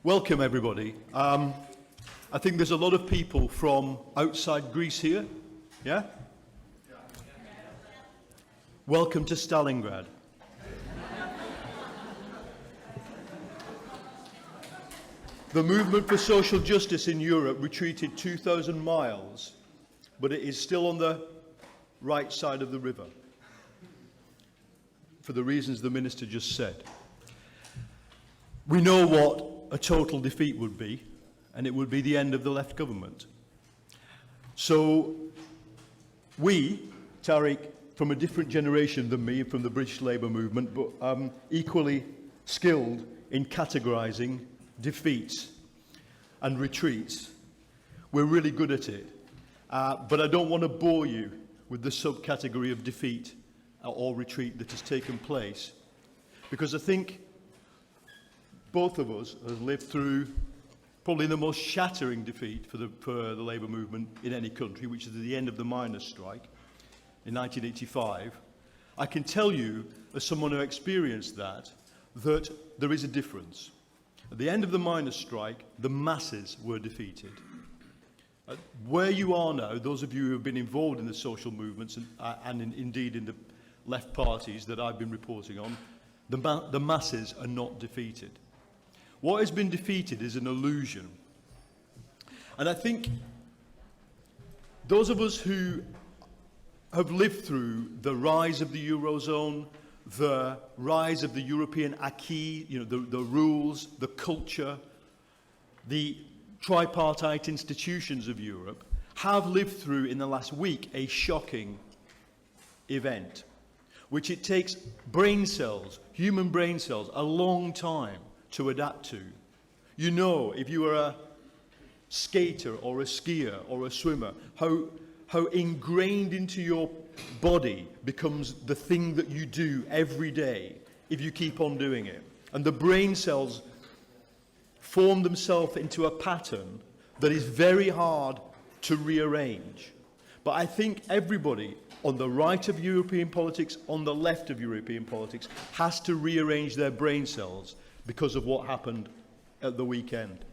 Welcome, everybody. I think there's a lot of people from outside Greece here. Yeah? Welcome to Stalingrad. The movement for social justice in Europe retreated 2,000 miles, but it is still on the right side of the river, for the reasons the Minister just said. We know what a total defeat would be, and it would be the end of the left government. So we, Tariq, from a different generation than me, from the British Labour movement, but equally skilled in categorising defeats and retreats. We're really good at it. But I don't want to bore you with the subcategory of defeat or retreat that has taken place, because I think both of us have lived through probably the most shattering defeat for the Labour movement in any country, which is the end of the miners' strike in 1985. I can tell you, as someone who experienced that there is a difference. At the end of the miners' strike, the masses were defeated. Where you are now, those of you who have been involved in the social movements and indeed in the left parties that I've been reporting on, the masses are not defeated. What has been defeated is an illusion. And I think those of us who have lived through the rise of the Eurozone, the rise of the European acquis, the rules, the culture, the tripartite institutions of Europe, have lived through in the last week a shocking event, which it takes brain cells, human brain cells, a long time to adapt to. You know, if you are a skater or a skier or a swimmer, how ingrained into your body becomes the thing that you do every day if you keep on doing it. And the brain cells form themselves into a pattern that is very hard to rearrange. But I think everybody on the right of European politics, on the left of European politics, has to rearrange their brain cells because of what happened at the weekend.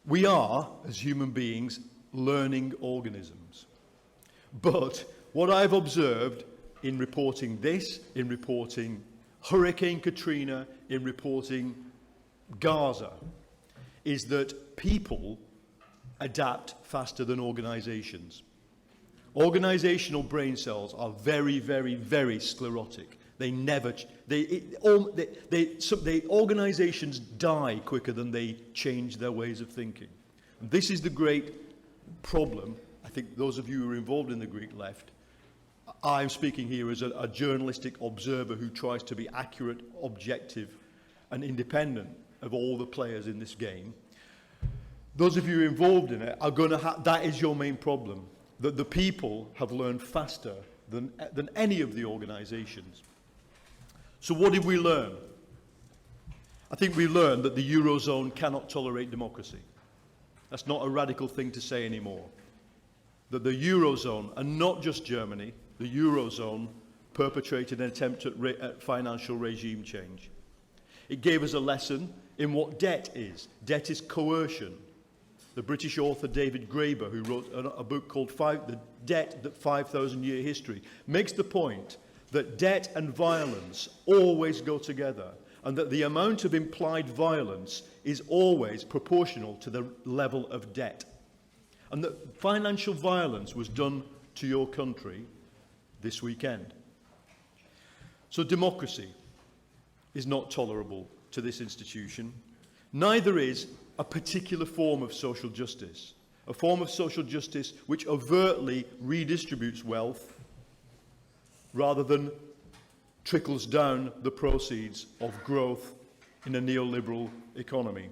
We are, as human beings, learning organisms. But what I've observed in reporting this, in reporting Hurricane Katrina, in reporting Gaza, is that people adapt faster than organisations. Organisational brain cells are very, very, very sclerotic. Organisations die quicker than they change their ways of thinking. And this is the great problem. I think those of you who are involved in the Greek left, I'm speaking here as a journalistic observer who tries to be accurate, objective, and independent of all the players in this game. Those of you involved in it are going to that is your main problem, that the people have learned faster than any of the organisations. So what did we learn? I think we learned that the Eurozone cannot tolerate democracy. That's not a radical thing to say anymore. That the Eurozone, and not just Germany, the Eurozone perpetrated an attempt at financial regime change. It gave us a lesson in what debt is. Debt is coercion. The British author David Graeber, who wrote a book called The Debt, That 5,000-Year History, makes the point that debt and violence always go together, and that the amount of implied violence is always proportional to the level of debt. And that financial violence was done to your country this weekend. So democracy is not tolerable to this institution. Neither is a particular form of social justice, a form of social justice which overtly redistributes wealth rather than trickles down the proceeds of growth in a neoliberal economy.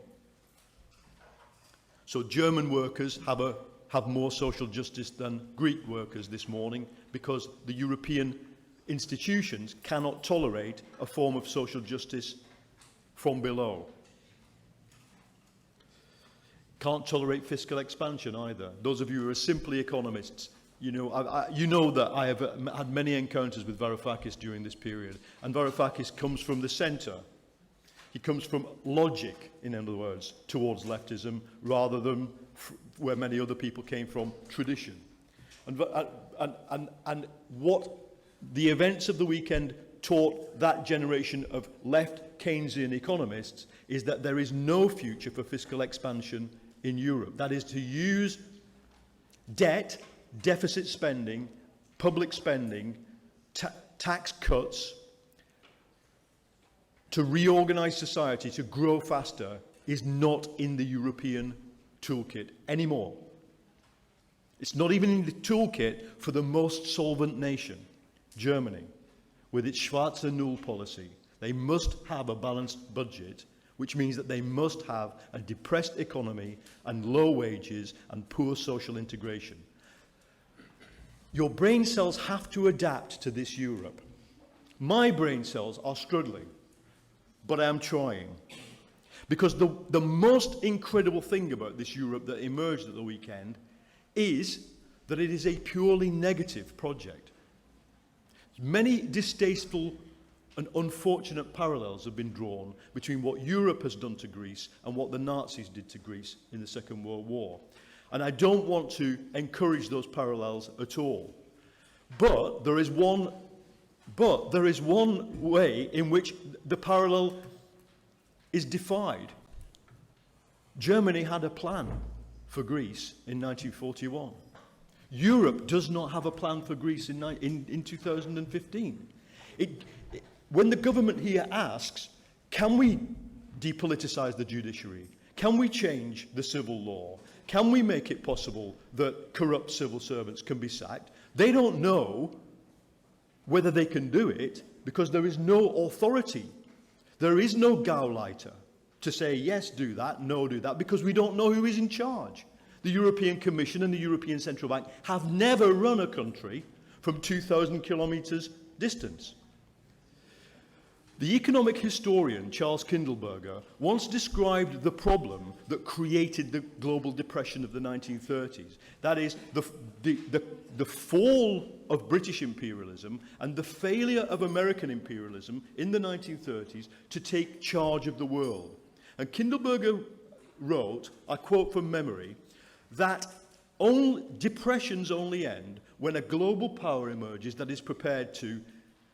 So German workers have more social justice than Greek workers this morning, because the European institutions cannot tolerate a form of social justice from below. Can't tolerate fiscal expansion either. Those of you who are simply economists, you know that I have had many encounters with Varoufakis during this period, and Varoufakis comes from the centre. He comes from logic, in other words, towards leftism, rather than where many other people came from, tradition. And what the events of the weekend taught that generation of left Keynesian economists is that there is no future for fiscal expansion in Europe. That is to use debt, deficit spending, public spending, tax cuts to reorganize society, to grow faster, is not in the European toolkit anymore. It's not even in the toolkit for the most solvent nation, Germany, with its Schwarze Null policy. They must have a balanced budget, which means that they must have a depressed economy and low wages and poor social integration. Your brain cells have to adapt to this Europe. My brain cells are struggling, but I am trying. Because the most incredible thing about this Europe that emerged at the weekend is that it is a purely negative project. Many distasteful and unfortunate parallels have been drawn between what Europe has done to Greece and what the Nazis did to Greece in the Second World War. And I don't want to encourage those parallels at all. But there is one way in which the parallel is defied. Germany had a plan for Greece in 1941. Europe does not have a plan for Greece in 2015. When the government here asks, can we depoliticize the judiciary? Can we change the civil law? Can we make it possible that corrupt civil servants can be sacked? They don't know whether they can do it because there is no authority. There is no Gauleiter to say, yes, do that, no, do that, because we don't know who is in charge. The European Commission and the European Central Bank have never run a country from 2,000 kilometres distance. The economic historian Charles Kindleberger once described the problem that created the global depression of the 1930s. That is, the fall of British imperialism and the failure of American imperialism in the 1930s to take charge of the world. And Kindleberger wrote, I quote from memory, that depressions only end when a global power emerges that is prepared to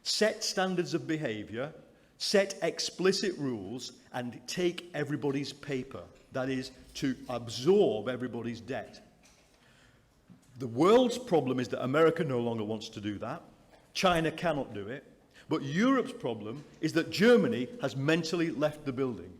set standards of behaviour, set explicit rules, and take everybody's paper. That is, to absorb everybody's debt. The world's problem is that America no longer wants to do that. China cannot do it. But Europe's problem is that Germany has mentally left the building.